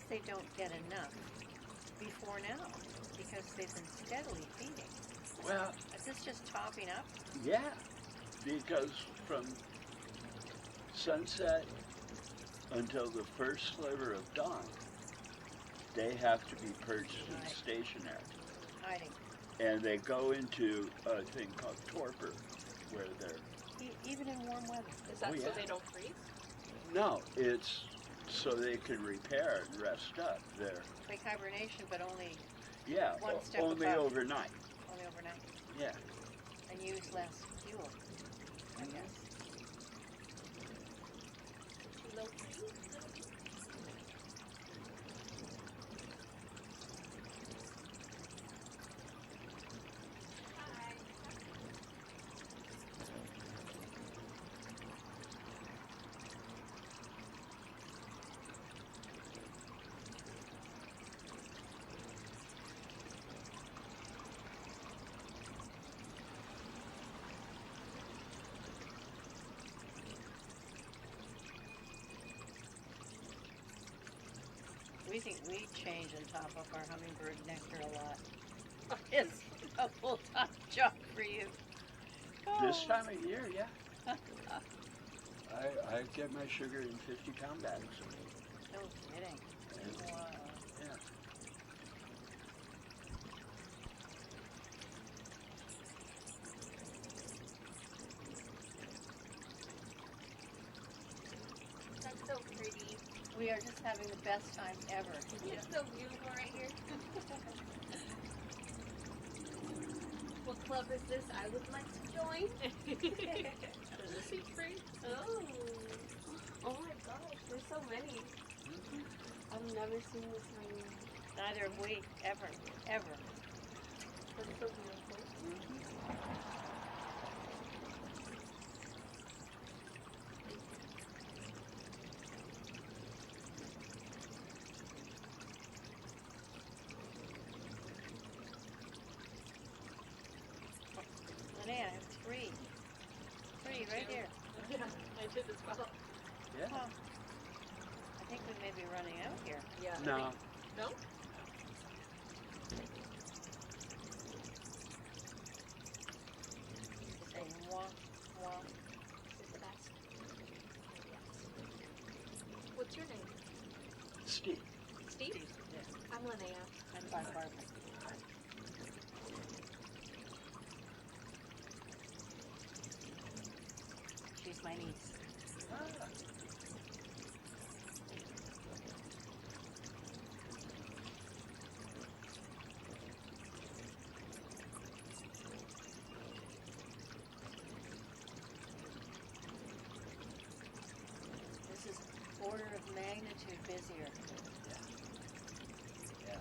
they don't get enough before now because they've been steadily feeding. Well, Is this just topping up? yeah, because from sunset until the first sliver of dawn, they have to be perched and Right. stationary. Hiding. And they go into a thing called torpor, where they're, Even in warm weather. Is that Oh, so yeah. they don't freeze? no, it's so they can repair and rest up. They're, Like hibernation, but only yeah, One step only above. overnight. overnight. Yeah. And use less fuel, I Mhm. guess. Low freeze? Hi. We think we change and top up our hummingbird nectar a lot. It's a full-time job for you. This Oh. time of year, yeah. I get my sugar in 50-pound bags. No kidding. And, Wow. yeah. That's so pretty. We are just having the best time ever. It's so beautiful right here. What club is this? I would like to join. There's a seat free. Oh. Oh my gosh, there's so many. I've never seen this many. Neither have we, ever. That's so beautiful. Linnea, I have three. Three right here. Yeah, I did as well. Yeah. Huh. I think we may be running out here. Yeah. No. No? Say wah, wah. Is the best. Yes. What's your name? Steve. Steve? Yeah. I'm Linnea. I'm Barbara. She's my niece. Ah. This is order of magnitude busier. Yeah.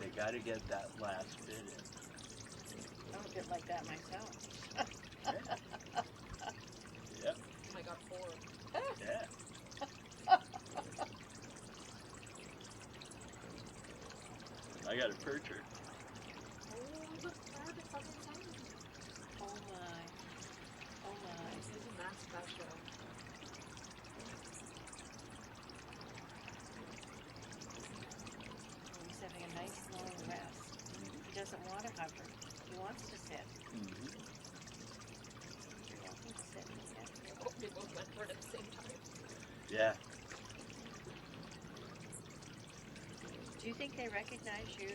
They got to get that last bit in. I'm a bit like that myself. Yep. Oh my god, 4. Yeah. I got a percher. Oh, look, rabbits on the tank. Oh my. Oh my. Isn't that special? He's having a nice long rest. He doesn't want to hover. He wants to sit. Mm-hmm. He wants to sit. Yeah. Oh, we both went for it at the same time. Yeah. Do you think they recognize you?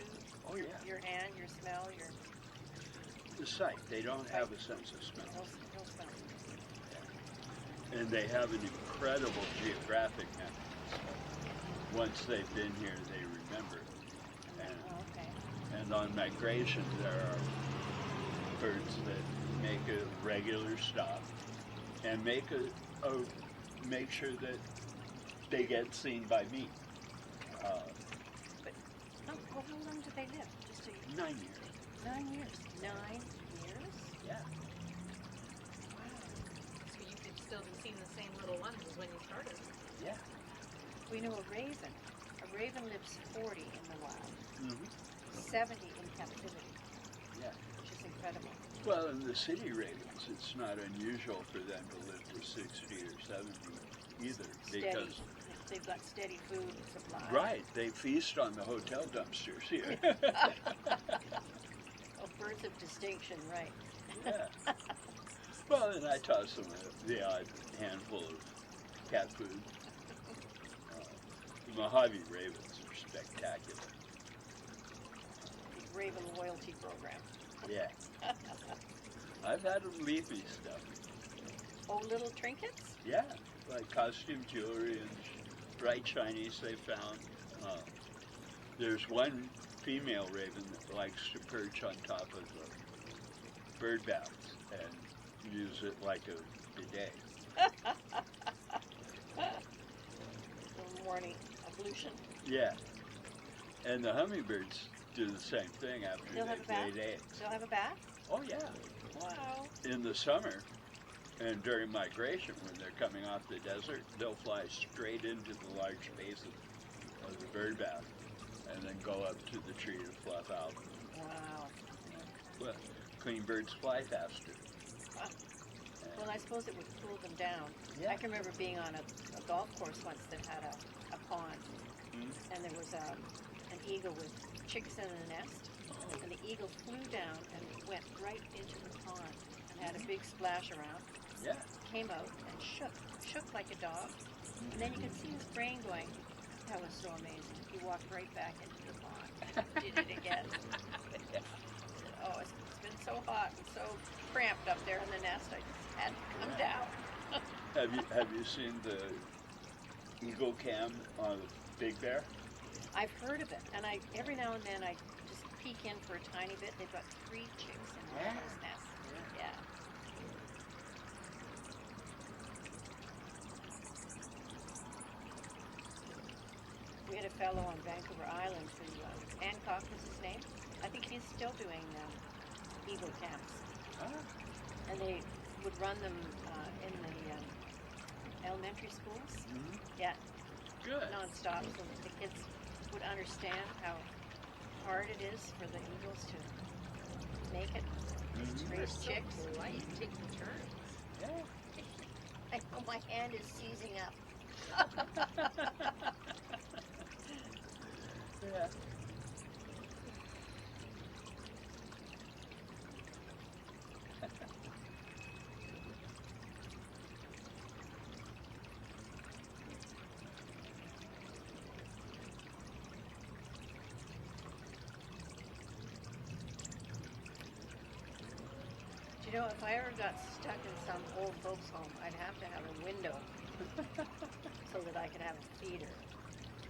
Oh, yeah. Your hand, your smell, your The sight. They don't have a sense of smell. no smell. And they have an incredible geographic memory. Once they've been here, they remember it. And, Oh, okay. and on migration, there are birds that make a regular stop and make sure that they get seen by me. Oh, well, how long do they live? Just 9 years. 9 years. 9 years? Yeah. Wow. So you could still be seeing the same little ones as when you started. Yeah. We know a raven. A raven lives 40 in the wild, Mm-hmm. 70 in captivity, Yeah. which is incredible. Well, in the city ravens, it's not unusual for them to live to 60 or 70 either, Steady. because they've got steady food supply. Right, they feast on the hotel dumpsters here. Oh, birds of distinction, right. Yeah. Well, and I toss them the odd handful of cat food. The Mojave ravens are spectacular. The Raven loyalty program. Yeah. I've had them leafy stuff. Oh, little trinkets? Yeah, like costume jewelry and bright shinies they found. There's one female raven that likes to perch on top of the bird baths and use it like a bidet. The morning ablution. Yeah. And the hummingbirds do the same thing after They'll have a they've bath? laid eggs. They'll have a bath? Oh, yeah. Wow. In the summer and during migration, when they're coming off the desert, they'll fly straight into the large basin of the bird bath and then go up to the tree to fluff out. Wow. Well, clean birds fly faster. Wow. Well, I suppose it would cool them down. Yeah. I can remember being on a golf course once that had a pond, and there was an eagle with chicks in a nest, and the eagle flew down and went right into the pond and had a big splash around, Yeah. came out and shook like a dog, and then you could see his brain going, that was so amazing. He walked right back into the pond, did it again. Oh, it's been so hot and so cramped up there in the nest, I just had to come down. Have you seen the eagle cam on Big Bear? I've heard of it, and every now and then I just peek in for a tiny bit. They've got 3 chicks in one of those nests. Yeah. We had a fellow on Vancouver Island who, Hancock was his name. I think he's still doing eagle camps. And they would run them in the elementary schools. Mm-hmm. Yeah, Good. nonstop, so that the kids would understand how hard it is for the eagles to make it, Mhm. raise chicks. Polite, take the turn. Yeah. I know my hand is seizing up. Yeah. Do you know, if I ever got stuck in some old folks' home, I'd have to have a window so that I could have a feeder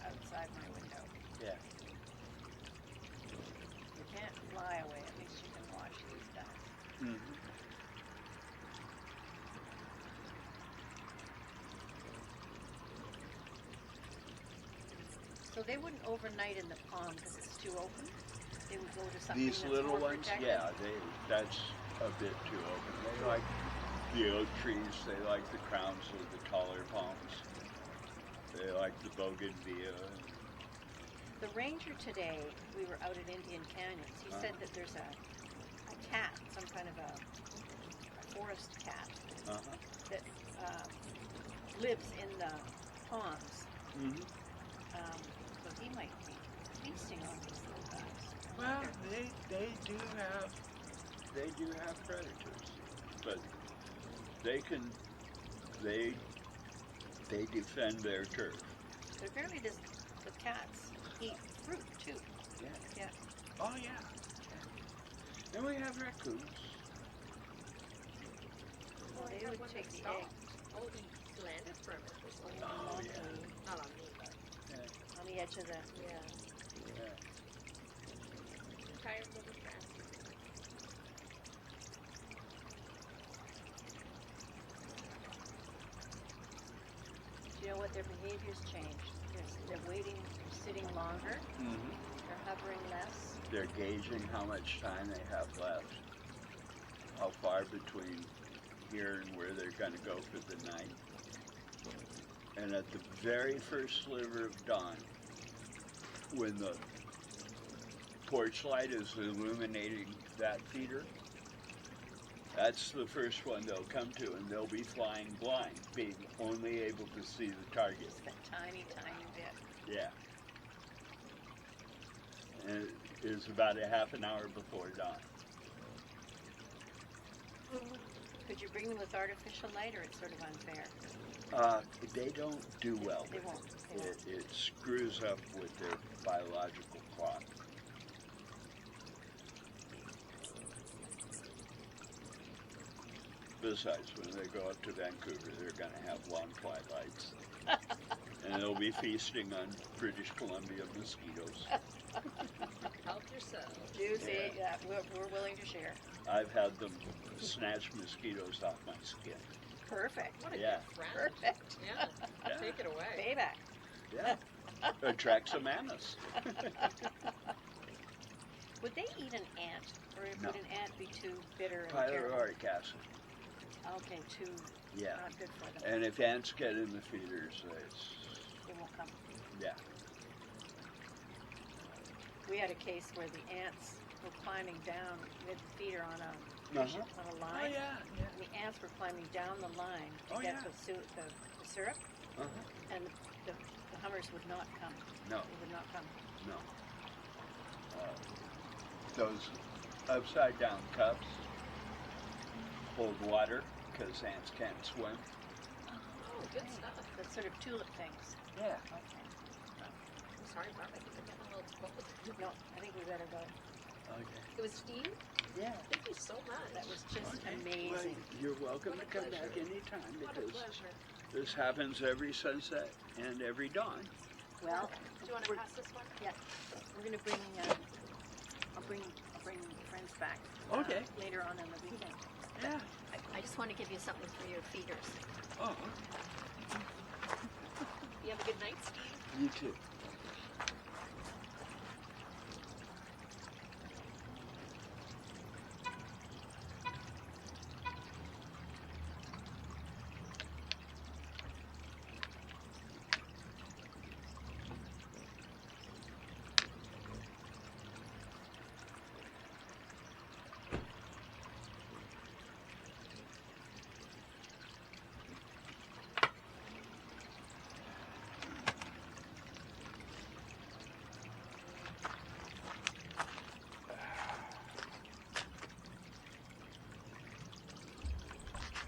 outside my window. Yeah. You can't fly away, at least you can watch these guys. Mm-hmm. So they wouldn't overnight in the pond because it's too open? They would go to something These that's little more ones, protected? yeah, that's a bit too open. They like the oak trees, they like the crowns of the taller palms. They like the bougainvillea. The ranger today, we were out at Indian Canyons, he said that there's a cat, some kind of a forest cat, Uh-huh. that lives in the ponds. Mm-hmm. So he might be feasting on these little guys. Well, they do have predators, but they defend their turf. But apparently the cats eat fruit too. Yeah. Yeah. Oh yeah. And we have raccoons. Well, they would take the egg Oh, he landed for a minute. This one. Oh, yeah. Not on me, but Yeah. on the edge of the. yeah. Yeah. Tired little fast. Do you know what their behaviors changed? They're waiting, they're sitting longer, Mm-hmm. they're hovering less. They're gauging how much time they have left, how far between here and where they're going to go for the night. And at the very first sliver of dawn, when the porch light is illuminating that feeder, That's the first one they'll come to, and they'll be flying blind, being only able to see the target. Just that tiny, tiny bit. Yeah. And it is about a half an hour before dawn. Could you bring them with artificial light, or it's sort of unfair? They don't do well They with won't. it. They won't. It screws up with their biological clock. Besides, when they go up to Vancouver, they're going to have long fly lights. And they'll be feasting on British Columbia mosquitoes. Help yourself. Juicy. Yeah, we're willing to share. I've had them snatch mosquitoes off my skin. Perfect. What a Yeah. good friend. Perfect. Yeah. Yeah. Take it away. Payback. Yeah. Atraxomanus. Would they eat an ant, or No. would an ant be too bitter and terrible? Pyrrhoric acid. Okay, too Yeah. not good for them. And if ants get in the feeders, They won't come. yeah. We had a case where the ants were climbing down. We had the feeder on a Uh-huh. on a Oh, line. yeah. And the ants were climbing down the line to Oh, get yeah. the syrup, Uh-huh. and the hummers would not come. No, They would not come. no. Those upside down cups hold water because ants can't swim. Oh, good stuff. The sort of tulip things. Yeah. Okay. I'm sorry, Barb. I think I'm getting a little cold. No, I think we better go. Okay. It was Steve. Yeah. Thank you so much. That was just Okay. amazing. Well, you're welcome What to a come back pleasure. anytime What a because pleasure. this happens every sunset and every dawn. Well, Do you want to we're- pass this one? we're gonna bring. I'll bring friends back. Okay. Later on in the weekend. Yeah. I just want to give you something for your feeders. Oh, You have a good night, Steve. you too.